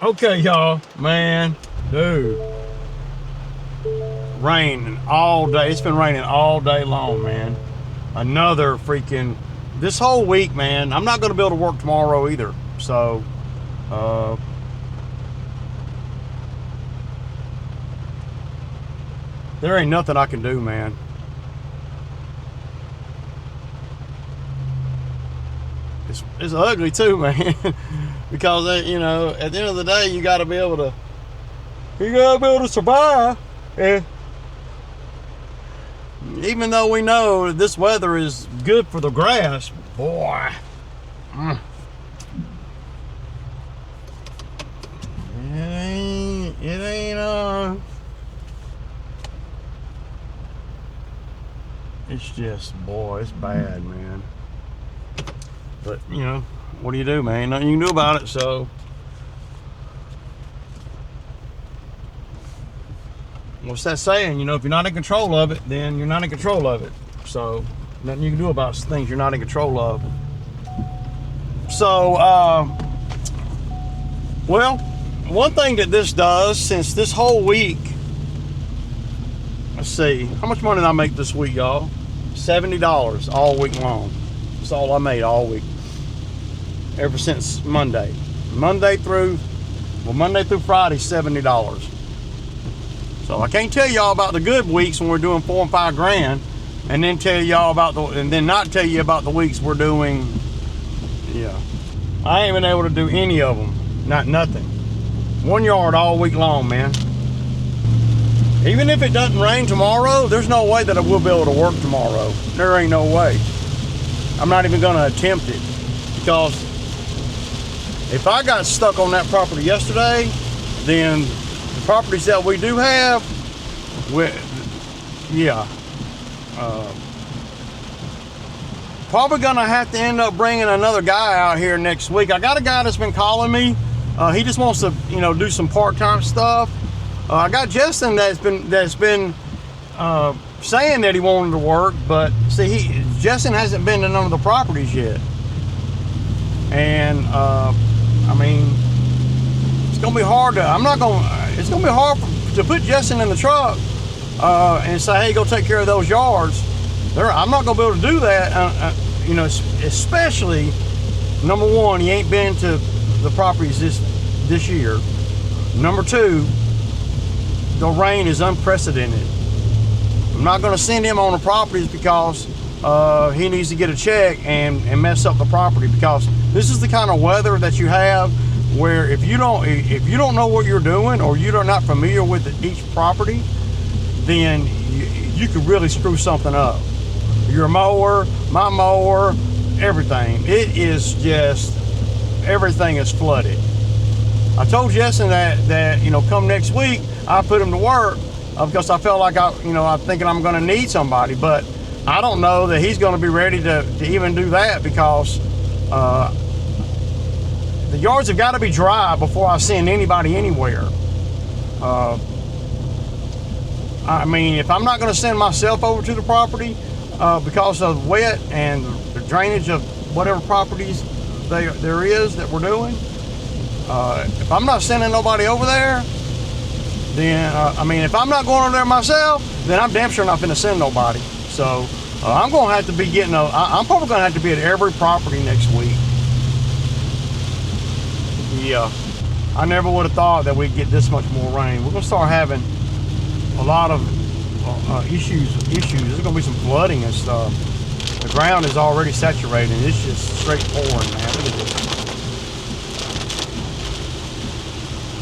Okay, y'all, man, dude, raining all day. It's been raining all day long, man. Another freaking, this whole week, man. I'm not going to be able to work tomorrow either. So, there ain't nothing I can do, man. It's ugly too, man. Because, you know, at the end of the day, you got to be able to survive. And even though we know this weather is good for the grass, boy, it ain't, it's just, boy, it's bad, man. But, you know, what do you do, man? Nothing you can do about it, so. What's that saying? You know, if you're not in control of it, then you're not in control of it. So, nothing you can do about things you're not in control of. So, well, one thing that this does, since this whole week, let's see, how much money did I make this week, y'all? $70 all week long. That's all I made all week. Ever since Monday. Monday through Friday, $70. So I can't tell y'all about the good weeks when we're doing $4 and $5 grand, and then tell y'all about and then not tell you about the weeks we're doing. Yeah, I ain't been able to do any of them. Nothing. 1 yard all week long, man. Even if it doesn't rain tomorrow, there's no way that I will be able to work tomorrow. There ain't no way. I'm not even gonna attempt it, because if I got stuck on that property yesterday, then the properties that we do have, probably gonna have to end up bringing another guy out here next week. I got a guy that's been calling me. He just wants to, you know, do some part-time stuff. I got Justin that's been saying that he wanted to work, but see, Justin hasn't been to none of the properties yet, and I mean, it's gonna be hard to. It's gonna be hard to put Justin in the truck and say, "Hey, go take care of those yards." I'm not gonna be able to do that. You know, especially number one, he ain't been to the properties this year. Number two, the rain is unprecedented. I'm not gonna send him on the properties because he needs to get a check and mess up the property, because this is the kind of weather that you have where if you don't know what you're doing, or you're not familiar with each property, then you could really screw something up. Your mower, my mower, everything. It is just, everything is flooded. I told Justin that you know, come next week I put him to work because I felt like I'm thinking I'm going to need somebody, but I don't know that he's going to be ready to even do that, because the yards have got to be dry before I send anybody anywhere. I mean, if I'm not going to send myself over to the property because of wet and the drainage of whatever properties there is that we're doing, if I'm not sending nobody over there, then I mean, if I'm not going over there myself, then I'm damn sure not going to send nobody. So I'm going to have to be I'm probably going to have to be at every property next week. Yeah, I never would have thought that we'd get this much more rain. We're going to start having a lot of issues. There's going to be some flooding and stuff. The ground is already saturated. It's just straight pouring, man. Look at this.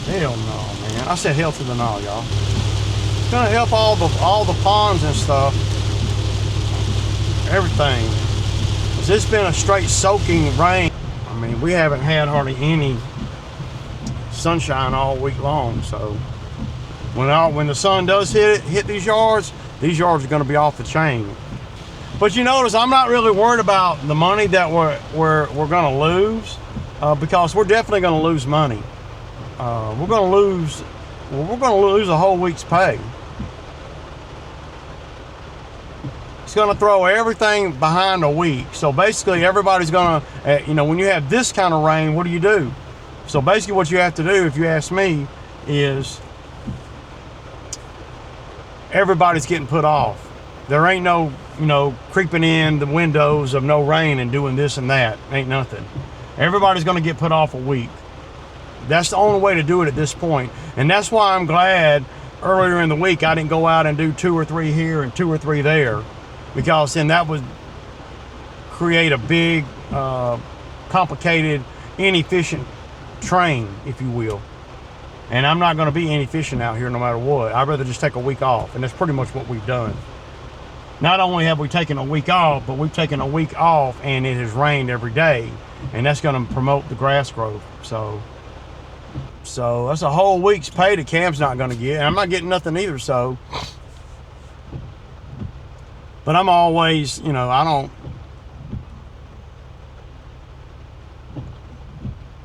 Hell no, man. I said hell to the no, y'all. It's going to help all the ponds and stuff. Everything. 'Cause it's been a straight soaking rain. I mean, we haven't had hardly any sunshine all week long, so when the sun does hit these yards are going to be off the chain. But you notice I'm not really worried about the money that we're going to lose, because we're definitely going to lose money. We're going to lose a whole week's pay. It's going to throw everything behind a week. So basically everybody's going to, when you have this kind of rain, what do? So basically what you have to do, if you ask me, is everybody's getting put off. There ain't no, creeping in the windows of no rain and doing this and that. Ain't nothing. Everybody's going to get put off a week. That's the only way to do it at this point. And that's why I'm glad earlier in the week I didn't go out and do 2 or 3 here and 2 or 3 there, because then that would create a big, complicated, inefficient train, if you will. And I'm not going to be inefficient out here no matter what. I'd rather just take a week off, and that's pretty much what we've done. Not only have we taken a week off, but we've taken a week off and it has rained every day, and that's going to promote the grass growth. So that's a whole week's pay that Cam's not going to get, and I'm not getting nothing either. So, but I'm always, I'm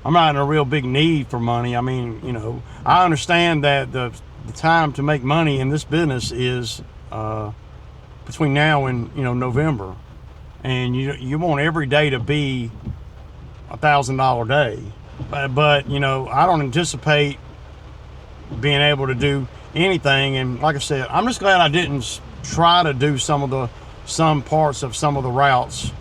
not in a real big need for money. I mean, I understand that the time to make money in this business is between now and November, and you want every day to be $1,000 day. But I don't anticipate being able to do anything. And like I said, I'm just glad I didn't try to do some parts of some of the routes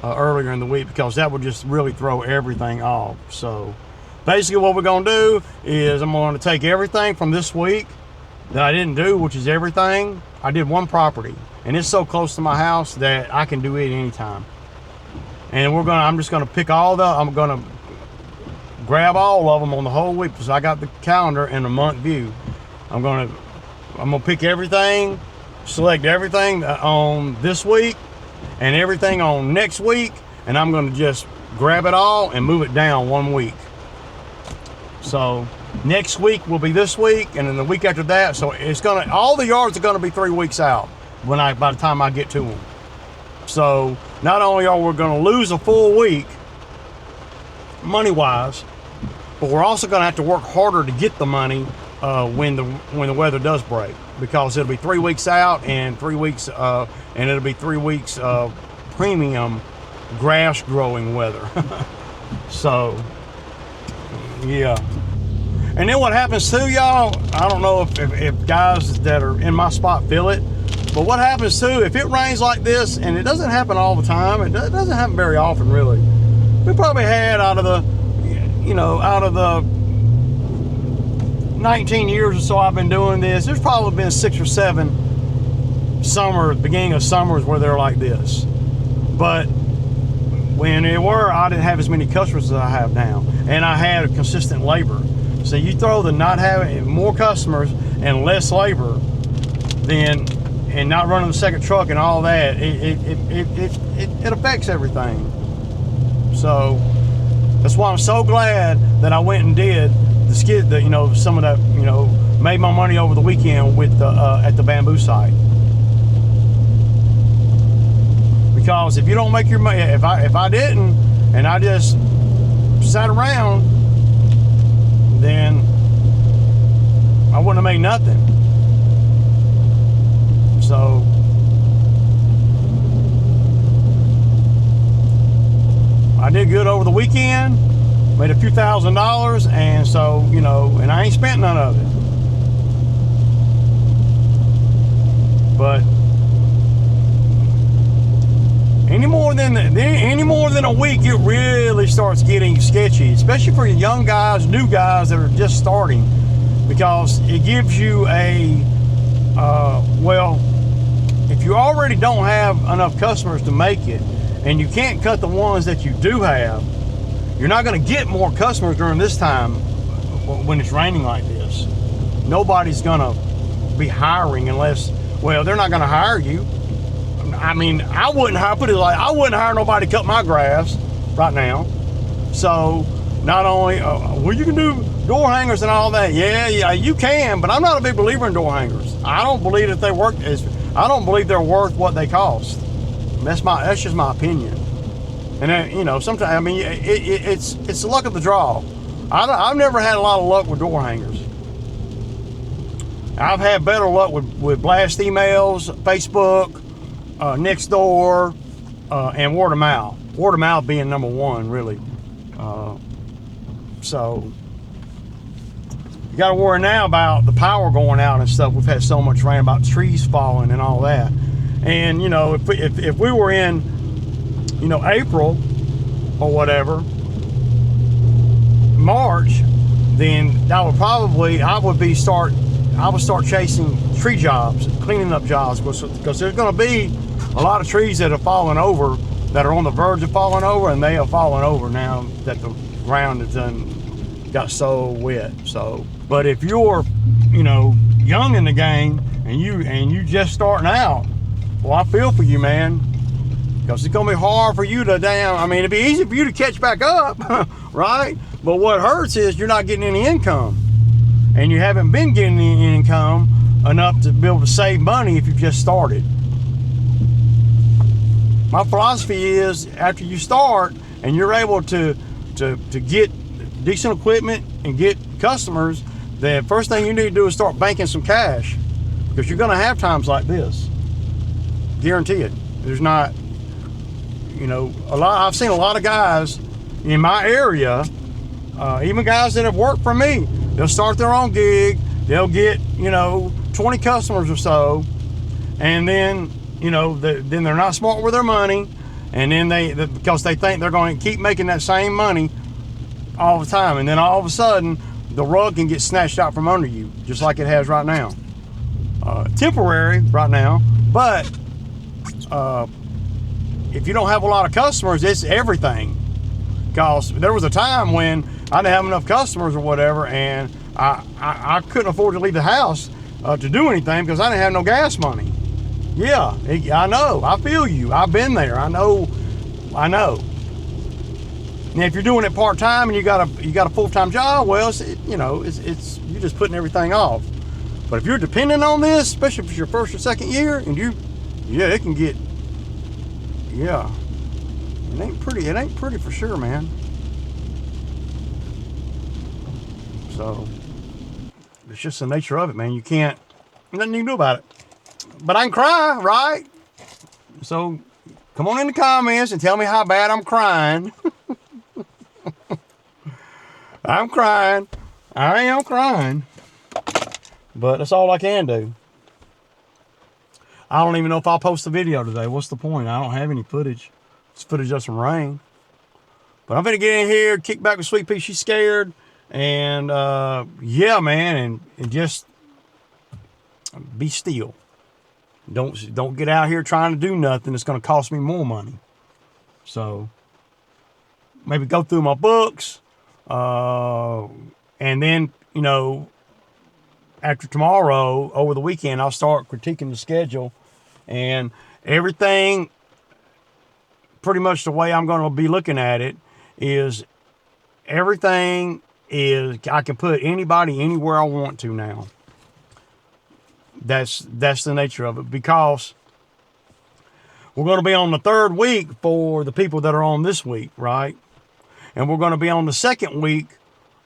earlier in the week, because that would just really throw everything off. So basically what we're going to do is I'm going to take everything from this week that I didn't do, which is everything. I did one property, and it's so close to my house that I can do it anytime. And I'm just going to pick I'm going to grab all of them on the whole week, because I got the calendar in a month view. I'm going to pick everything, select everything on this week and everything on next week, and I'm going to just grab it all and move it down 1 week. So next week will be this week, and then the week after that. So all the yards are going to be 3 weeks out by the time I get to them. So not only are we going to lose a full week money wise, but we're also going to have to work harder to get the money when the weather does break, because it'll be 3 weeks out and 3 weeks and it'll be 3 weeks of premium grass growing weather. So yeah. And then what happens too, y'all, I don't know if guys that are in my spot feel it, but what happens too, if it rains like this, and it doesn't happen all the time, it doesn't happen very often really. We probably had out of the 19 years or so I've been doing this, there's probably been 6 or 7 beginning of summers where they're like this. But when they were, I didn't have as many customers as I have now, and I had a consistent labor. So you throw the not having more customers and less labor, and not running the second truck and all that, it affects everything. So that's why I'm so glad that I went and did the skid, some of that, made my money over the weekend with at the bamboo site. Because if you don't make your money, if I didn't, and I just sat around, then I wouldn't have made nothing. So I did good over the weekend, made a few $1,000s, and so, and I ain't spent none of it. But any more than a week, it really starts getting sketchy, especially for young guys, new guys that are just starting, because it gives you if you already don't have enough customers to make it, and you can't cut the ones that you do have, you're not going to get more customers during this time when it's raining like this. Nobody's going to be hiring unless, they're not going to hire you. I mean, I wouldn't hire nobody to cut my grass right now. So not only, you can do door hangers and all that. Yeah, you can, but I'm not a big believer in door hangers. I don't believe that I don't believe they're worth what they cost. That's just my opinion. And then, sometimes, it's the luck of the draw. I've never had a lot of luck with door hangers. I've had better luck with blast emails, Facebook, Nextdoor, and word of mouth. Word of mouth being number one, really. So you got to worry now about the power going out and stuff. We've had so much rain, about trees falling and all that. And, you know, if we were in, you know, April or whatever, March, then I would start chasing tree jobs, cleaning up jobs, because there's going to be a lot of trees that have fallen over, that are on the verge of falling over, and they have fallen over now that the ground has got so wet. So, but if you're, you know, young in the game and you just starting out, well, I feel for you, man, because it's gonna be hard for you to I mean, it'd be easy for you to catch back up, right? But what hurts is you're not getting any income, and you haven't been getting any income enough to be able to save money if you just started. My philosophy is, after you start and you're able to get decent equipment and get customers, the first thing you need to do is start banking some cash, because you're going to have times like this. Guarantee it. There's not, you know, I've seen a lot of guys in my area, even guys that have worked for me, they'll start their own gig, they'll get, you know, 20 customers or so, and then, you know, then they're not smart with their money, and then because they think they're going to keep making that same money all the time, and then all of a sudden the rug can get snatched out from under you, just like it has right now. Temporary right now, but if you don't have a lot of customers, it's everything. Because there was a time when I didn't have enough customers or whatever, and I couldn't afford to leave the house to do anything because I didn't have no gas money. Yeah, I know. I feel you. I've been there. I know. And if you're doing it part time and you got a full time job, well, it's you're just putting everything off. But if you're dependent on this, especially if it's your first or second year, and it can get, it ain't pretty. It ain't pretty for sure, man. So it's just the nature of it, man. You can't, nothing you can do about it. But I can cry, right? So come on in the comments and tell me how bad I'm crying. I'm crying. I am crying. But that's all I can do. I don't even know if I'll post the video today. What's the point? I don't have any footage. It's footage of some rain. But I'm gonna get in here, kick back with Sweet Pea. She's scared. And yeah, man, and just be still. Don't get out here trying to do nothing. It's gonna cost me more money. So maybe go through my books. And then, you know, after tomorrow, over the weekend, I'll start critiquing the schedule, and everything, pretty much the way I'm going to be looking at it is everything is, I can put anybody anywhere I want to now. That's the nature of it, because we're going to be on the third week for the people that are on this week, right? And we're going to be on the second week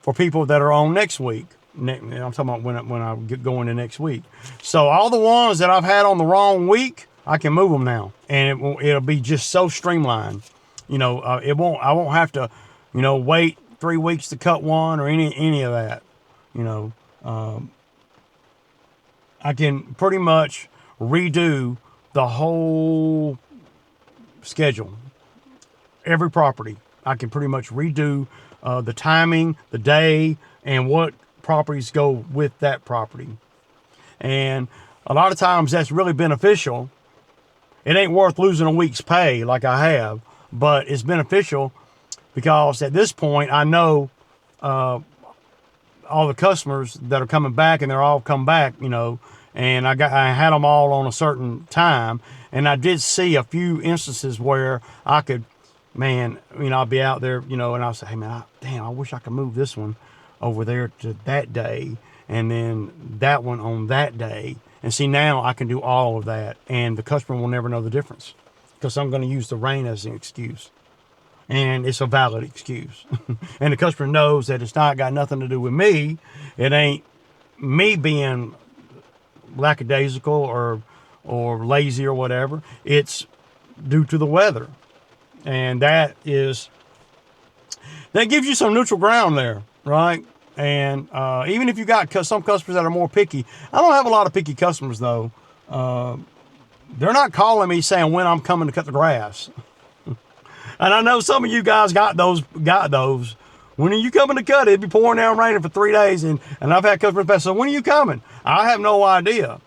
for people that are on next week. I'm talking about when I get going to next week. So all the ones that I've had on the wrong week, I can move them now, and it'll be just so streamlined. You know, I won't have to, you know, wait 3 weeks to cut one or any of that. You know, I can pretty much redo the whole schedule. Every property, I can pretty much redo the timing, the day, and what properties go with that property. And a lot of times that's really beneficial. It ain't worth losing a week's pay like I have, but it's beneficial because at this point I know all the customers that are coming back, and they're all come back, you know, and I had them all on a certain time, and I did see a few instances where I could, man, you know, I'll be out there, you know, and I'll say, hey man, I wish I could move this one over there to that day, and then that one on that day. And see, now I can do all of that, and the customer will never know the difference because I'm going to use the rain as an excuse, and it's a valid excuse. And the customer knows that it's not got nothing to do with me. It ain't me being lackadaisical or lazy or whatever. It's due to the weather. And that is That gives you some neutral ground there, right? And even if you got some customers that are more picky, I don't have a lot of picky customers though. They're not calling me saying when I'm coming to cut the grass. And I know some of you guys got those. When are you coming to cut it? It'd be pouring down raining for 3 days, and I've had customers say, so when are you coming? I have no idea.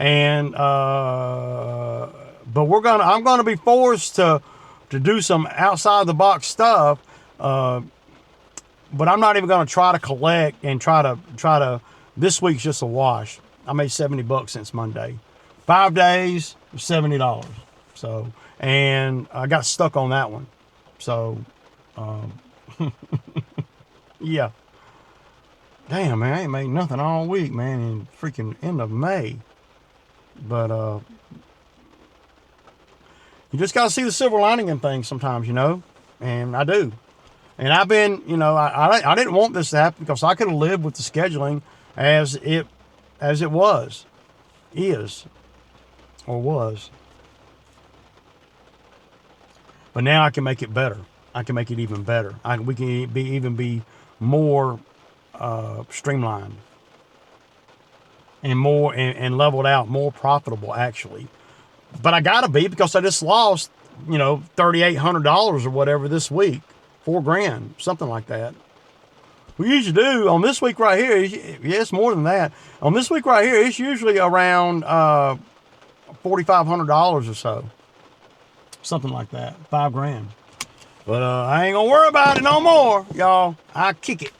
And but I'm gonna be forced to do some outside the box stuff. But I'm not even gonna try to collect and try to. This week's just a wash. I made $70 since Monday. 5 days, $70. So, and I got stuck on that one. So, yeah. Damn, man, I ain't made nothing all week, man, in freaking end of May. But, you just gotta see the silver lining in things sometimes, you know? And I do. And I've been, you know, I didn't want this to happen because I could have lived with the scheduling as it was. But now I can make it better. I can make it even better. We can even be more streamlined and more and leveled out, more profitable actually. But I gotta be, because I just lost, you know, $3,800 or whatever this week, $4,000, something like that. We usually do on this week right here. Yeah, it's more than that. On this week right here, it's usually around $4,500 or so, something like that, $5,000. But I ain't gonna worry about it no more, y'all. I kick it.